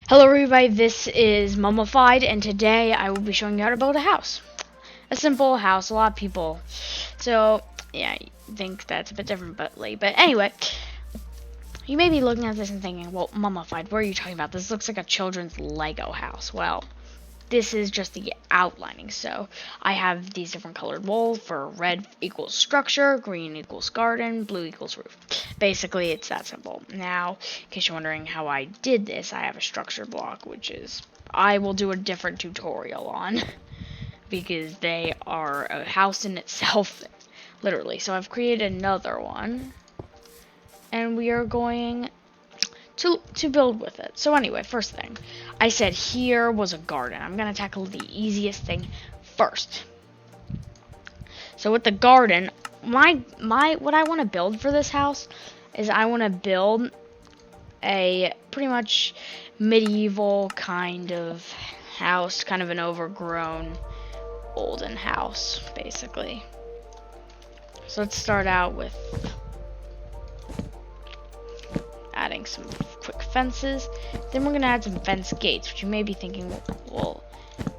Hello everybody, this is Mummified, and today I will be showing you how to build a house. A simple house, a lot of people. So, yeah, I think that's a bit different, but anyway, you may be looking at this and thinking, well, Mummified, what are you talking about? This looks like a children's Lego house. Well, this is just the outlining. So I have these different colored walls for red equals structure, green equals garden, blue equals roof. Basically, it's that simple. Now, in case you're wondering how I did this, I have a structure block, which is I will do a different tutorial on because they are a house in itself, literally. So I've created another one, and we are going to build with it. So anyway, first thing, I said here was a garden. I'm gonna tackle the easiest thing first. So with the garden, what I want to build for this house is I want to build a pretty much medieval kind of house, kind of an overgrown olden house, basically. So let's start out with adding some quick fences. Then we're gonna add some fence gates, which you may be thinking, well,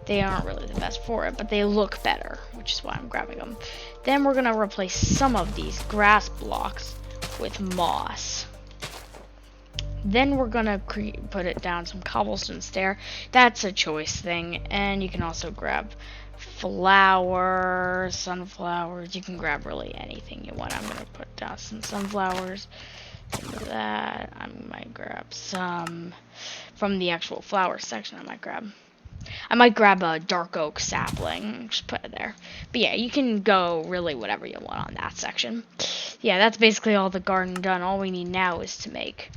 they aren't really the best for it, but they look better, which is why I'm grabbing them. Then we're gonna replace some of these grass blocks with moss. Then we're gonna put it down some cobblestone stair. That's a choice thing, and you can also grab flowers, sunflowers. You can grab really anything you want. I'm gonna put down some sunflowers. That I might grab some from the actual flower section. I might grab a dark oak sapling, just put it there. But yeah, you can go really whatever you want on that section. Yeah, that's basically all the garden done. All we need now is to make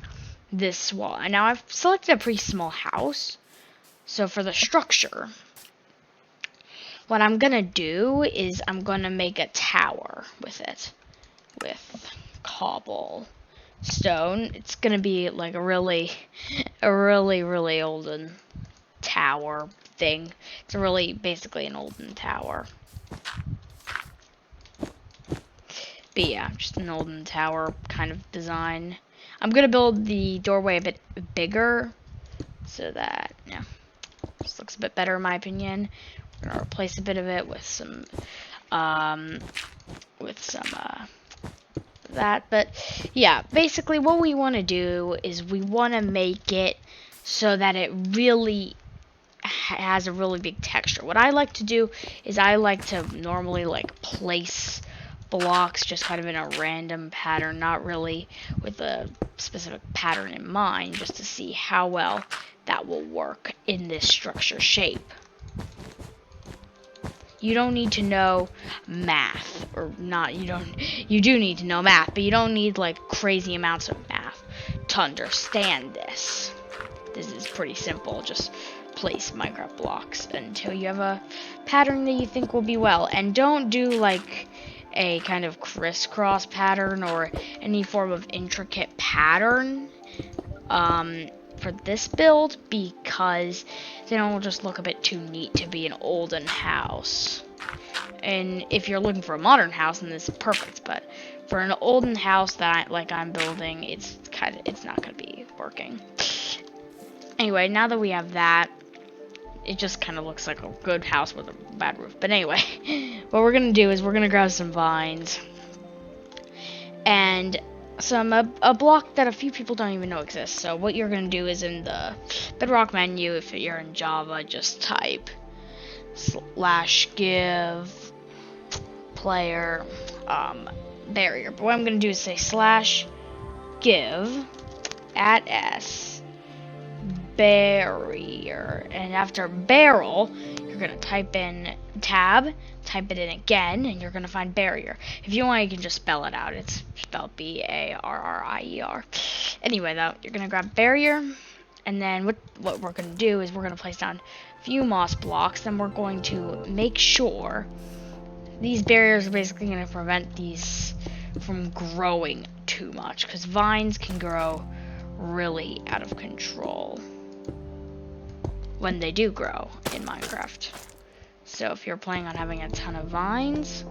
this wall. And now I've selected a pretty small house. So for the structure, what I'm gonna do is I'm gonna make a tower with it, with cobble stone. It's gonna be like a really olden tower thing. It's basically an olden tower. But yeah, just an olden tower kind of design. I'm gonna build the doorway a bit bigger so that just looks a bit better in my opinion. We're gonna replace a bit of it with some that. But yeah, basically what we want to do is we want to make it so that it really has a really big texture. What I like to do is I like to normally place blocks just kind of in a random pattern, not really with a specific pattern in mind, just to see how well that will work in this structure shape. You don't need to know math, or not, you do need to know math, but you don't need crazy amounts of math to understand this. This is pretty simple. Just place Minecraft blocks until you have a pattern that you think will be well. And don't do a kind of crisscross pattern or any form of intricate pattern for this build, because then it will just look a bit too neat to be an olden house. And if you're looking for a modern house, then this is perfect. But for an olden house that I'm building, it's not gonna be working. Anyway, now that we have that, it just kind of looks like a good house with a bad roof. But anyway, what we're gonna do is we're gonna grab some vines and a block that a few people don't even know exists. So what you're gonna do is in the Bedrock menu, if you're in Java, just type /give player barrier. But what I'm gonna do is say /give @s barrier, and after barrel you're gonna type in tab, type it in again, and you're gonna find barrier. If you want, you can just spell it out. It's spelled BARRIER. Anyway, though, you're gonna grab barrier, and then what we're gonna do is we're gonna place down a few moss blocks. Then we're going to make sure these barriers are basically gonna prevent these from growing too much, because vines can grow really out of control when they do grow in Minecraft. So if you're planning on having a ton of vines,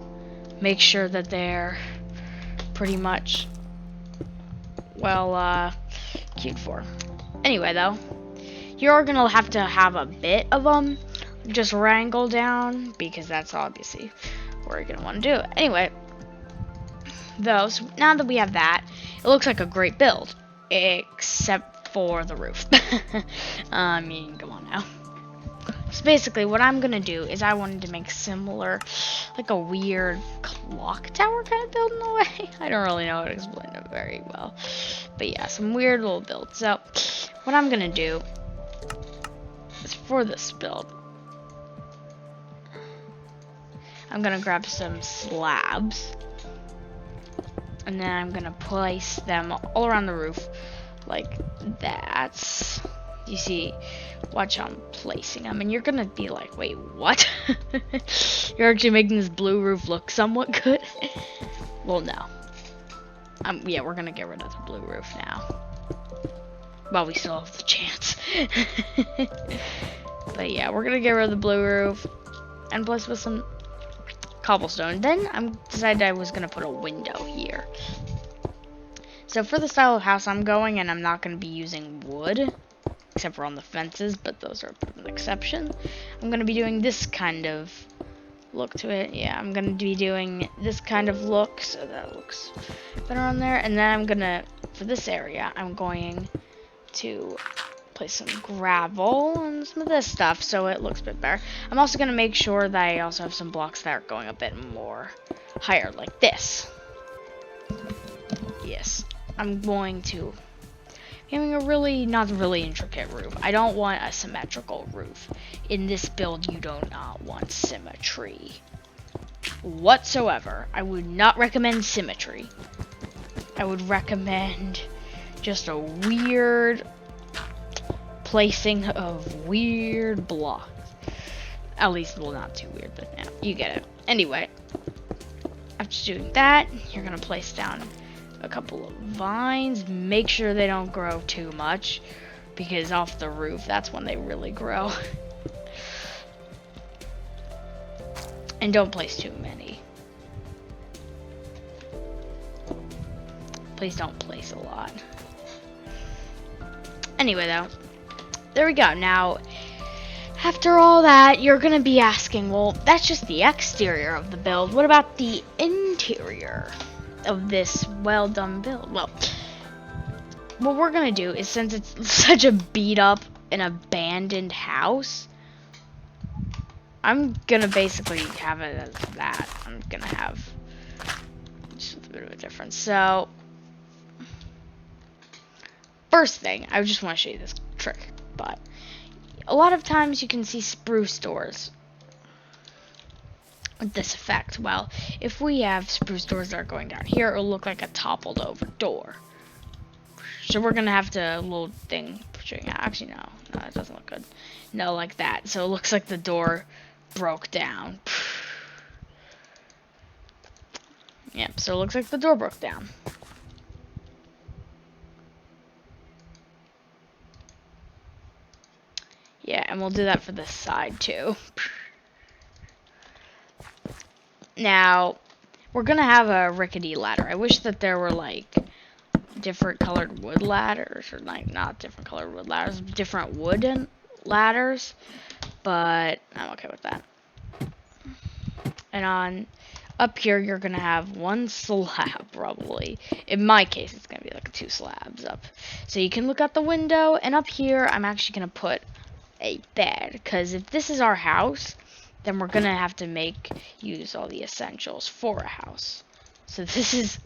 make sure that they're pretty much well cared for. Anyway, though, You're gonna have to have a bit of them just wrangle down, because that's obviously what you're gonna want to do. Anyway, though, so now that we have that, it looks like a great build, except for the roof. I mean, come on now. So basically, what I'm gonna do is I wanted to make similar, like a weird clock tower kind of build in a way. I don't really know how to explain it very well, but yeah, some weird little build. So what I'm gonna do is for this build, I'm gonna grab some slabs, and then I'm gonna place them all around the roof, like that. You see, watch how I'm placing them, and you're gonna be like, wait, what? You're actually making this blue roof look somewhat good? Well, no. Yeah, we're gonna get rid of the blue roof now. Well, we still have the chance. But yeah, we're gonna get rid of the blue roof and place with some cobblestone. Then I decided I was gonna put a window here. So for the style of house I'm going, and I'm not gonna be using wood, except for on the fences, but those are an exception. I'm gonna be doing this kind of look to it. Yeah, I'm gonna be doing this kind of look, so that looks better on there. And then I'm gonna, for this area, I'm going to place some gravel and some of this stuff, so it looks a bit better. I'm also gonna make sure that I also have some blocks that are going a bit more higher, like this. Yes, I'm going to having a really, not really intricate roof. I don't want a symmetrical roof. In this build, you do not want symmetry whatsoever. I would not recommend symmetry. I would recommend just a weird placing of weird blocks. At least, well, not too weird, but yeah, you get it. Anyway, after doing that, you're gonna place down a couple of vines. Make sure they don't grow too much, because off the roof, that's when they really grow. And don't place too many. Please don't place a lot. Anyway, though, there we go. Now, after all that, you're gonna be asking, well, that's just the exterior of the build. What about the interior of this well done build? Well, what we're gonna do is, since it's such a beat up and abandoned house, I'm gonna basically have it as that. I'm gonna have just a bit of a difference. So first thing, I just want to show you this trick, but a lot of times you can see spruce doors with this effect. Well, if we have spruce doors that are going down here, it'll look like a toppled over door. So we're gonna have to little thing showing. Actually, no, it doesn't look good. No, like that. So it looks like the door broke down. Yep. So it looks like the door broke down. Yeah, and we'll do that for this side too. Now, we're gonna have a rickety ladder. I wish that there were like different colored wood ladders, or like not different colored wood ladders, different wooden ladders, but I'm okay with that. And on up here, you're gonna have one slab probably. In my case, it's gonna be like 2 slabs up. So you can look out the window, and up here, I'm actually gonna put a bed, because if this is our house, then we're gonna have to use all the essentials for a house. So this is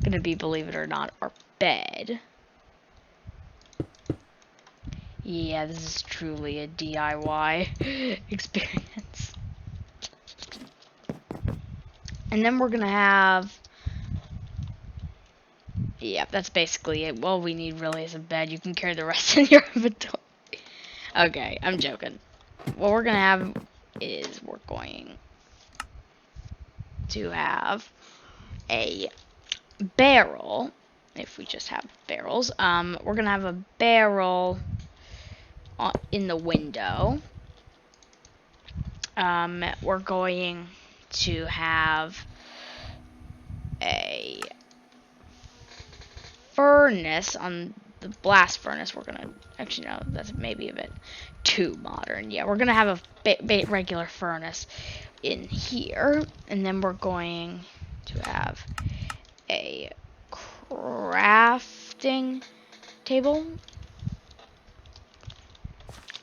gonna be, believe it or not, our bed. Yeah, this is truly a DIY experience. And then we're gonna have, yeah, that's basically it. All we need really is a bed. You can carry the rest in your inventory. Okay, I'm joking. What we're gonna have is we're going to have a barrel. If we just have barrels, we're gonna have a barrel in the window. We're going to have a furnace on the blast furnace, we're gonna actually no, that's maybe a bit too modern. Yeah, we're gonna have a regular furnace in here, and then we're going to have a crafting table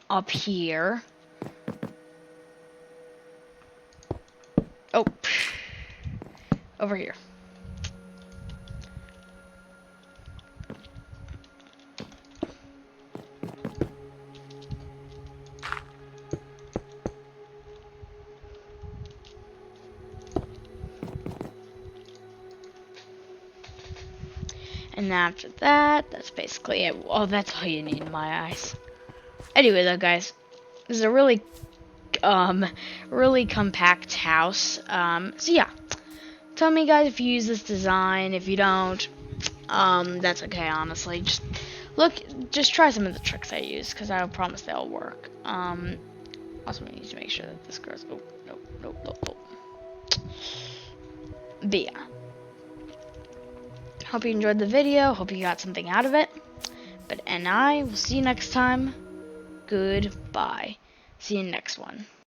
up here. Oh, over here. And after that, that's basically it. Oh, that's all you need in my eyes. Anyway, though, guys, this is a really, really compact house. So yeah, tell me, guys, if you use this design. If you don't, that's okay. Honestly, just try some of the tricks I use, because I promise they all work. Also, we need to make sure that this goes. Oh, no. But yeah. Hope you enjoyed the video. Hope you got something out of it. And I will see you next time. Goodbye. See you next one.